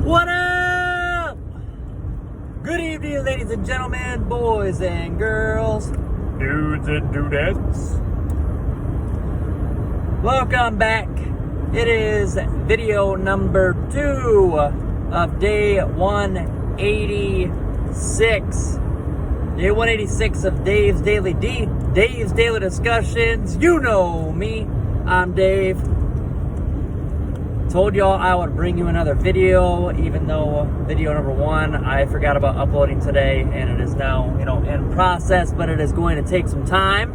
What up? Good evening, ladies and gentlemen, boys and girls, Dudes and dudettes. welcome back. It is video number 2 of day 186. Day 186 of Dave's Daily Discussions. You know me. I'm Dave. Told y'all I would bring you another video, even though video number 1 I forgot about uploading today, and it is now, in process, but it is going to take some time.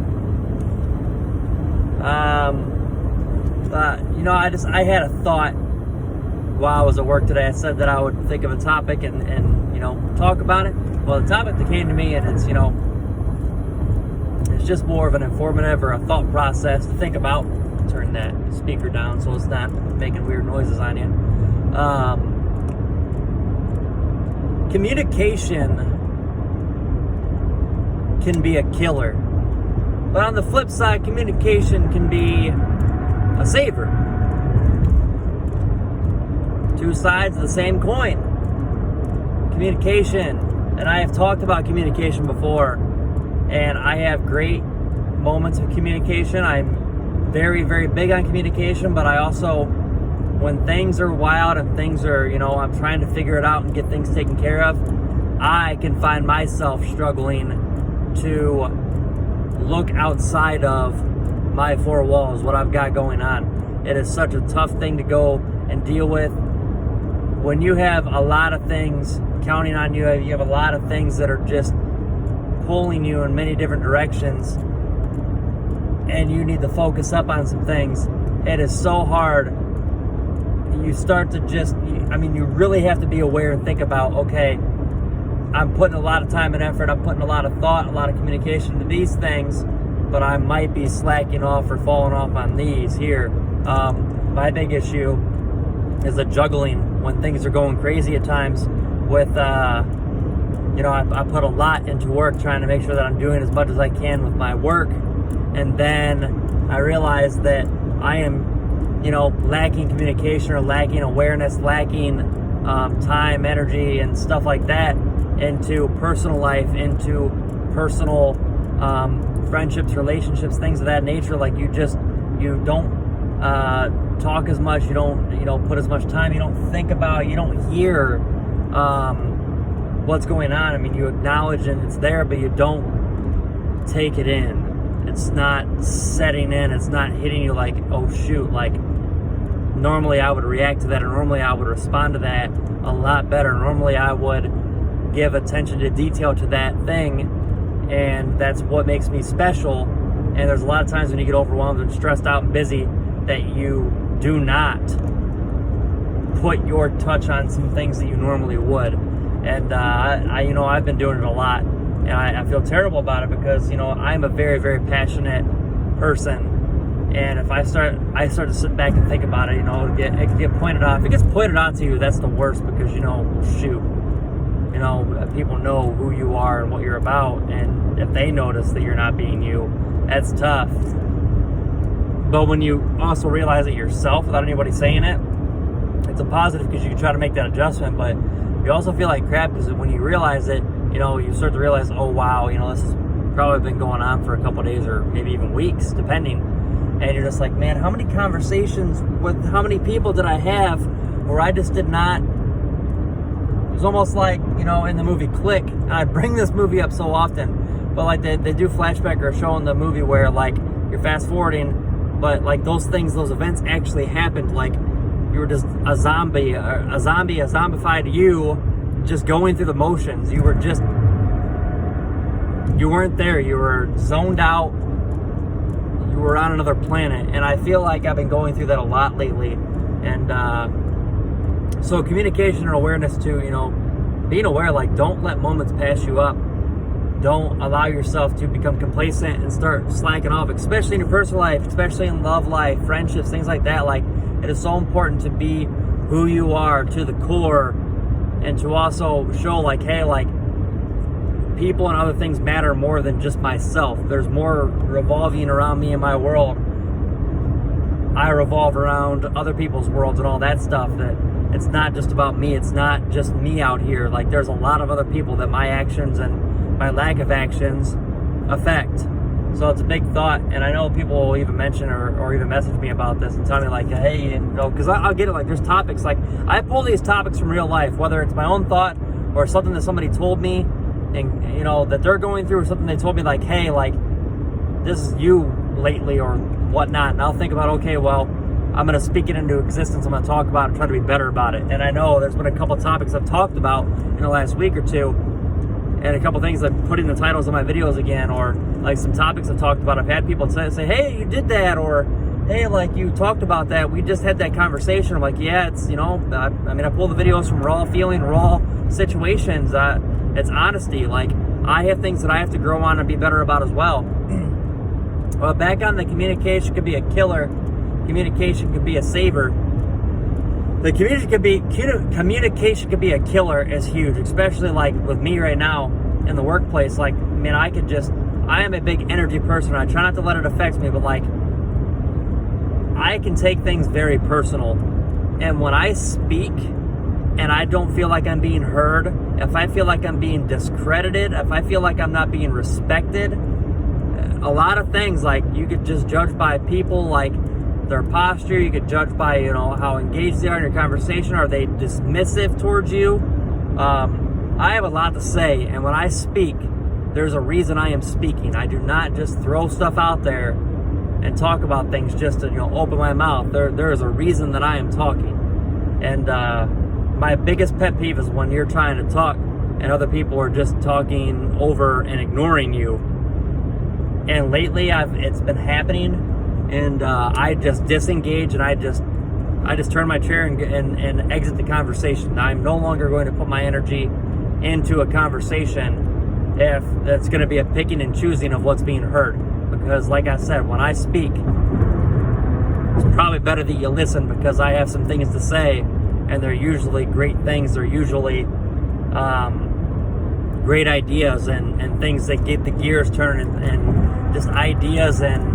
I had a thought while I was at work today. I said that I would think of a topic and talk about it. Well, the topic that came to me, and it's just more of an informative or a thought process to think about. Turn that speaker down so it's not making weird noises on you. Communication can be a killer, but on the flip side, communication can be a saver. Two sides of the same coin. Communication, and I have talked about communication before, and I have great moments of communication. I'm very, very big on communication, but I also, when things are wild and things are, I'm trying to figure it out and get things taken care of, I can find myself struggling to look outside of my four walls, what I've got going on. It is such a tough thing to go and deal with. When you have a lot of things counting on you, you have a lot of things that are just pulling you in many different directions, and you need to focus up on some things, it is so hard. You start to you really have to be aware and think about, okay, I'm putting a lot of time and effort, I'm putting a lot of thought, a lot of communication into these things, but I might be slacking off or falling off on these here. My big issue is the juggling when things are going crazy at times with, I put a lot into work trying to make sure that I'm doing as much as I can with my work. And then I realized that I am, lacking communication or lacking awareness, lacking time, energy, and stuff like that into personal life, into personal friendships, relationships, things of that nature. Like you don't talk as much, you don't put as much time, you don't think about, you don't hear what's going on. I mean, you acknowledge and it's there, but you don't take it in. It's not setting in. It's not hitting you like, oh shoot, like normally I would react to that, or normally I would respond to that a lot better. Normally I would give attention to detail to that thing, and that's what makes me special. And there's a lot of times when you get overwhelmed and stressed out and busy that you do not put your touch on some things that you normally would. And I've been doing it a lot. And I feel terrible about it because, I'm a very, very passionate person. And if I start to sit back and think about it, it can get pointed out. If it gets pointed out to you, that's the worst because, people know who you are and what you're about. And if they notice that you're not being you, that's tough. But when you also realize it yourself without anybody saying it, it's a positive because you can try to make that adjustment. But you also feel like crap because when you realize it, you start to realize, oh wow, this has probably been going on for a couple of days or maybe even weeks, depending. And you're just like, man, how many conversations with how many people did I have where I just did not? It was almost like, in the movie Click. And I bring this movie up so often, but like they do flashback or show in the movie where like you're fast forwarding, but like those events actually happened. Like you were just a zombified you. Just going through the motions. You weren't there. You were zoned out. You were on another planet. And I feel like I've been going through that a lot lately. And so communication and awareness too, being aware, like don't let moments pass you up. Don't allow yourself to become complacent and start slacking off, especially in your personal life, especially in love life, friendships, things like that. Like it is so important to be who you are to the core. And to also show like, hey, like people and other things matter more than just myself. There's more revolving around me and my world. I revolve around other people's worlds and all that stuff that it's not just about me. It's not just me out here. Like, there's a lot of other people that my actions and my lack of actions affect. So it's a big thought, and I know people will even mention or even message me about this and tell me like, hey, because I'll get it. Like, there's topics, like I pull these topics from real life, whether it's my own thought or something that somebody told me, and that they're going through, or something they told me like, hey, like, this is you lately or whatnot, and I'll think about, okay, well, I'm going to speak it into existence. I'm going to talk about it and try to be better about it. And I know there's been a couple topics I've talked about in the last week or two, and a couple things I've put in the titles of my videos again, or like some topics I've talked about. I've had people say, hey, you did that, or hey, like, you talked about that. We just had that conversation. I'm like, yeah, it's, I pull the videos from raw feeling, raw situations. It's honesty. Like, I have things that I have to grow on and be better about as well. Well, back on the communication could be a killer. Communication could be a saver. The communication could be a killer is huge, especially like with me right now in the workplace. Like, man, I am a big energy person. I try not to let it affect me, but like, I can take things very personal. And when I speak and I don't feel like I'm being heard, if I feel like I'm being discredited, if I feel like I'm not being respected, a lot of things, like, you could just judge by people, like their posture. You could judge by, how engaged they are in your conversation. Are they dismissive towards you? I have a lot to say, and when I speak, there's a reason I am speaking. I do not just throw stuff out there and talk about things just to, open my mouth. There is a reason that I am talking. And my biggest pet peeve is when you're trying to talk and other people are just talking over and ignoring you. And lately, it's been happening. And I just disengage, and I just turn my chair and exit the conversation. I'm no longer going to put my energy into a conversation if that's going to be a picking and choosing of what's being heard. Because, like I said, when I speak, it's probably better that you listen, because I have some things to say, and they're usually great things. They're usually great ideas and things that get the gears turning, and just ideas and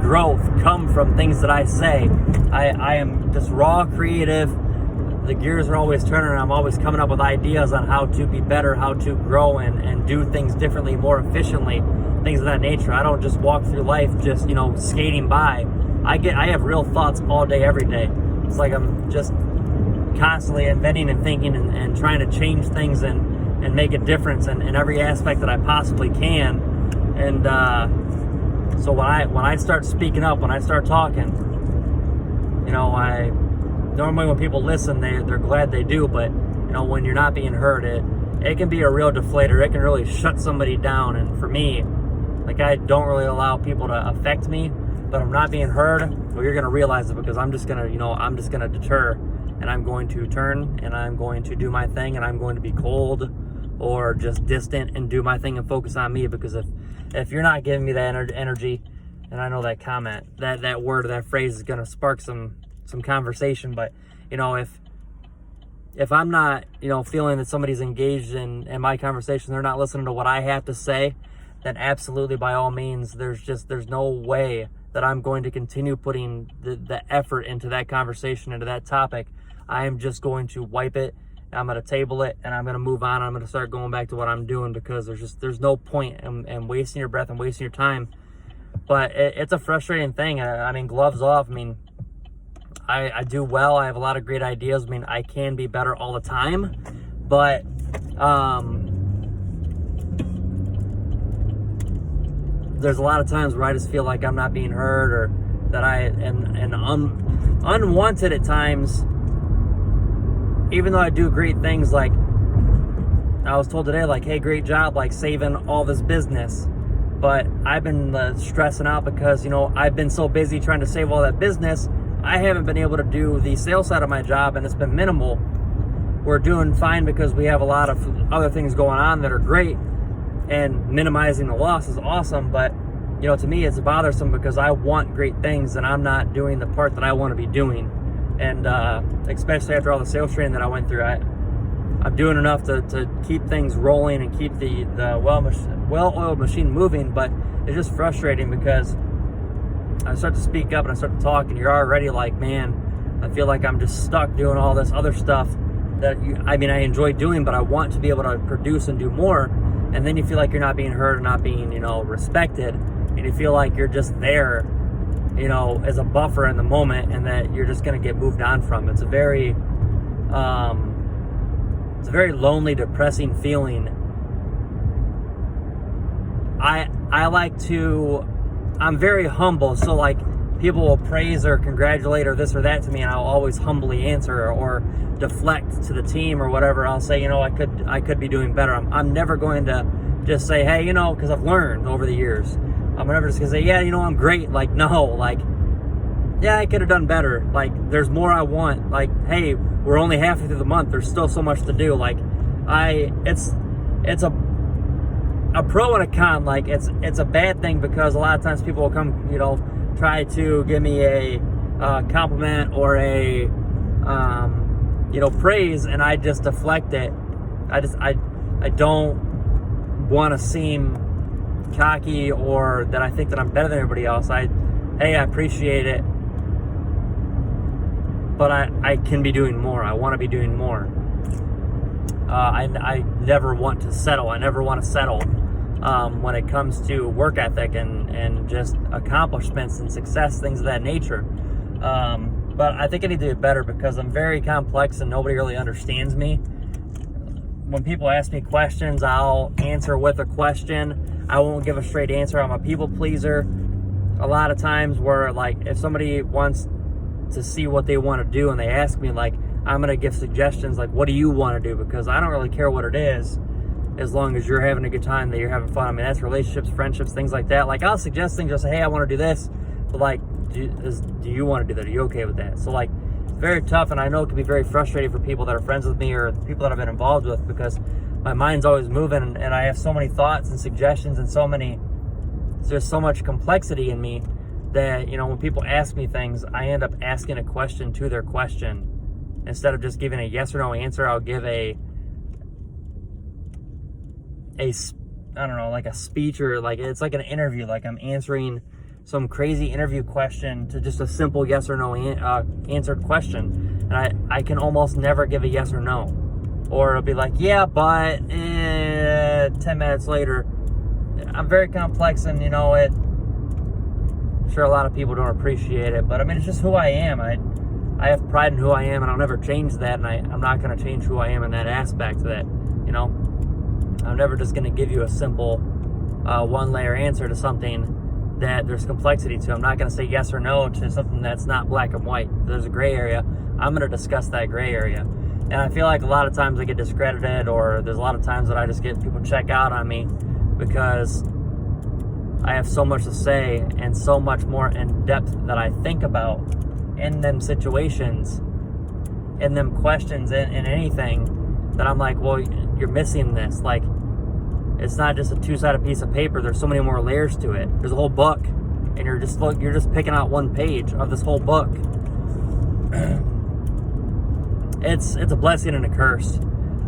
growth come from things that I say. I am just raw creative. The gears are always turning, and I'm always coming up with ideas on how to be better, how to grow and do things differently, more efficiently, things of that nature. I don't just walk through life just, skating by. I have real thoughts all day, every day. It's like I'm just constantly inventing and thinking and trying to change things and make a difference in every aspect that I possibly can. And so when I start speaking up, when I start talking, normally when people listen, they're glad they do, but when you're not being heard, it can be a real deflator. It can really shut somebody down. And for me, like, I don't really allow people to affect me, but I'm not being heard. Well, you're gonna realize it, because I'm just gonna deter, and I'm going to turn, and I'm going to do my thing, and I'm going to be cold or just distant and do my thing and focus on me. Because if you're not giving me that energy, and I know that comment, that word, that phrase is going to spark some conversation, but if I'm not feeling that somebody's engaged in my conversation, they're not listening to what I have to say, then absolutely, by all means, there's no way that I'm going to continue putting the effort into that conversation, into that topic. I am just going to wipe it. I'm going to table it, and I'm going to move on. I'm going to start going back to what I'm doing, because there's no point in wasting your breath and wasting your time. But it's a frustrating thing. I mean, gloves off. I mean, I do well. I have a lot of great ideas. I mean, I can be better all the time, but there's a lot of times where I just feel like I'm not being heard, or that unwanted at times. Even though I do great things, like I was told today, like, hey, great job, like, saving all this business. But I've been stressing out because, I've been so busy trying to save all that business, I haven't been able to do the sales side of my job, and it's been minimal. We're doing fine because we have a lot of other things going on that are great, and minimizing the loss is awesome. But, to me, it's bothersome because I want great things, and I'm not doing the part that I want to be doing. And especially after all the sales training that I went through, I'm doing enough to keep things rolling and keep the well-oiled machine moving. But it's just frustrating because I start to speak up and I start to talk, and you're already like, man, I feel like I'm just stuck doing all this other stuff that I enjoy doing, but I want to be able to produce and do more. And then you feel like you're not being heard, or not being, respected, and you feel like you're just there, as a buffer in the moment, and that you're just going to get moved on from. It's a very lonely, depressing feeling. I'm very humble, so like people will praise or congratulate or this or that to me, and I'll always humbly answer or deflect to the team or whatever. I'll say, I could be doing better. I'm never going to just say, hey, because I've learned over the years. I'm never just gonna say, yeah, I'm great. Like, no, like, yeah, I could have done better. Like, there's more I want. Like, hey, we're only halfway through the month. There's still so much to do. Like, it's a pro and a con. Like, it's a bad thing because a lot of times people will come, try to give me a compliment or a praise, and I just deflect it. I don't want to seem cocky or that I think that I'm better than everybody else. I appreciate it, but I can be doing more. I want to be doing more. I never want to settle. I never want to settle when it comes to work ethic and just accomplishments and success, things of that nature. But I think I need to do better because I'm very complex and nobody really understands me. When people ask me questions, I'll answer with a question. I won't give a straight answer. I'm a people pleaser. A lot of times where, like, if somebody wants to see what they want to do and they ask me, like, I'm going to give suggestions, like, what do you want to do? Because I don't really care what it is, as long as you're having a good time, that you're having fun. That's relationships, friendships, things like that. Like, I'll suggest things, just say, hey, I want to do this. But, like, do you want to do that? Are you okay with that? So, like, it's very tough, and I know it can be very frustrating for people that are friends with me or people that I've been involved with, because my mind's always moving, and I have so many thoughts and suggestions and there's so much complexity in me that, when people ask me things, I end up asking a question to their question. Instead of just giving a yes or no answer, I'll give a speech, or like, it's like an interview, like I'm answering some crazy interview question to just a simple yes or no answered question. And I can almost never give a yes or no. Or it'll be like, yeah, but 10 minutes later. I'm very complex, and I'm sure a lot of people don't appreciate it, but it's just who I am. I have pride in who I am, and I'll never change that, and I'm not going to change who I am in that aspect of that. I'm never just going to give you a simple one-layer answer to something that there's complexity to. I'm not going to say yes or no to something that's not black and white. If there's a gray area, I'm going to discuss that gray area. And I feel like a lot of times I get discredited, or there's a lot of times that I just get people check out on me because I have so much to say and so much more in depth that I think about in them situations, in them questions, in anything, that I'm like, well, you're missing this. Like, it's not just a two-sided piece of paper. There's so many more layers to it. There's a whole book, and you're just picking out one page of this whole book. It's a blessing and a curse.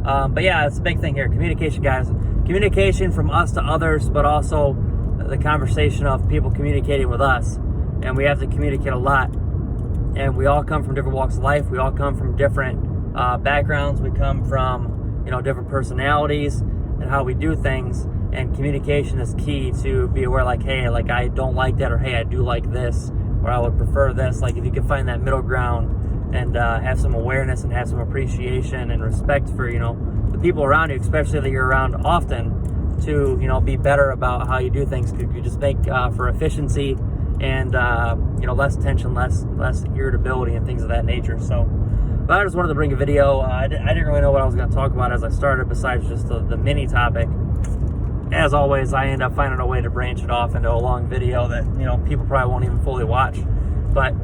But yeah, it's a big thing here. Communication, guys. Communication from us to others, but also the conversation of people communicating with us. And we have to communicate a lot. And we all come from different walks of life. We all come from different backgrounds. We come from, different personalities and how we do things. And communication is key to be aware, like, hey, like, I don't like that, or hey, I do like this, or I would prefer this. Like, if you can find that middle ground and have some awareness and have some appreciation and respect for, the people around you, especially that you're around often, to, be better about how you do things. Could you just make for efficiency and, less tension, less irritability and things of that nature. So, but I just wanted to bring a video. I didn't really know what I was going to talk about as I started, besides just the mini topic. As always, I end up finding a way to branch it off into a long video that, people probably won't even fully watch. But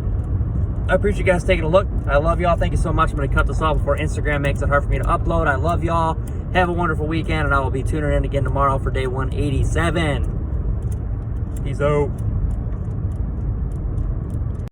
I appreciate you guys taking a look. I love y'all. Thank you so much. I'm going to cut this off before Instagram makes it hard for me to upload. I love y'all. Have a wonderful weekend, and I will be tuning in again tomorrow for day 187. Peace out.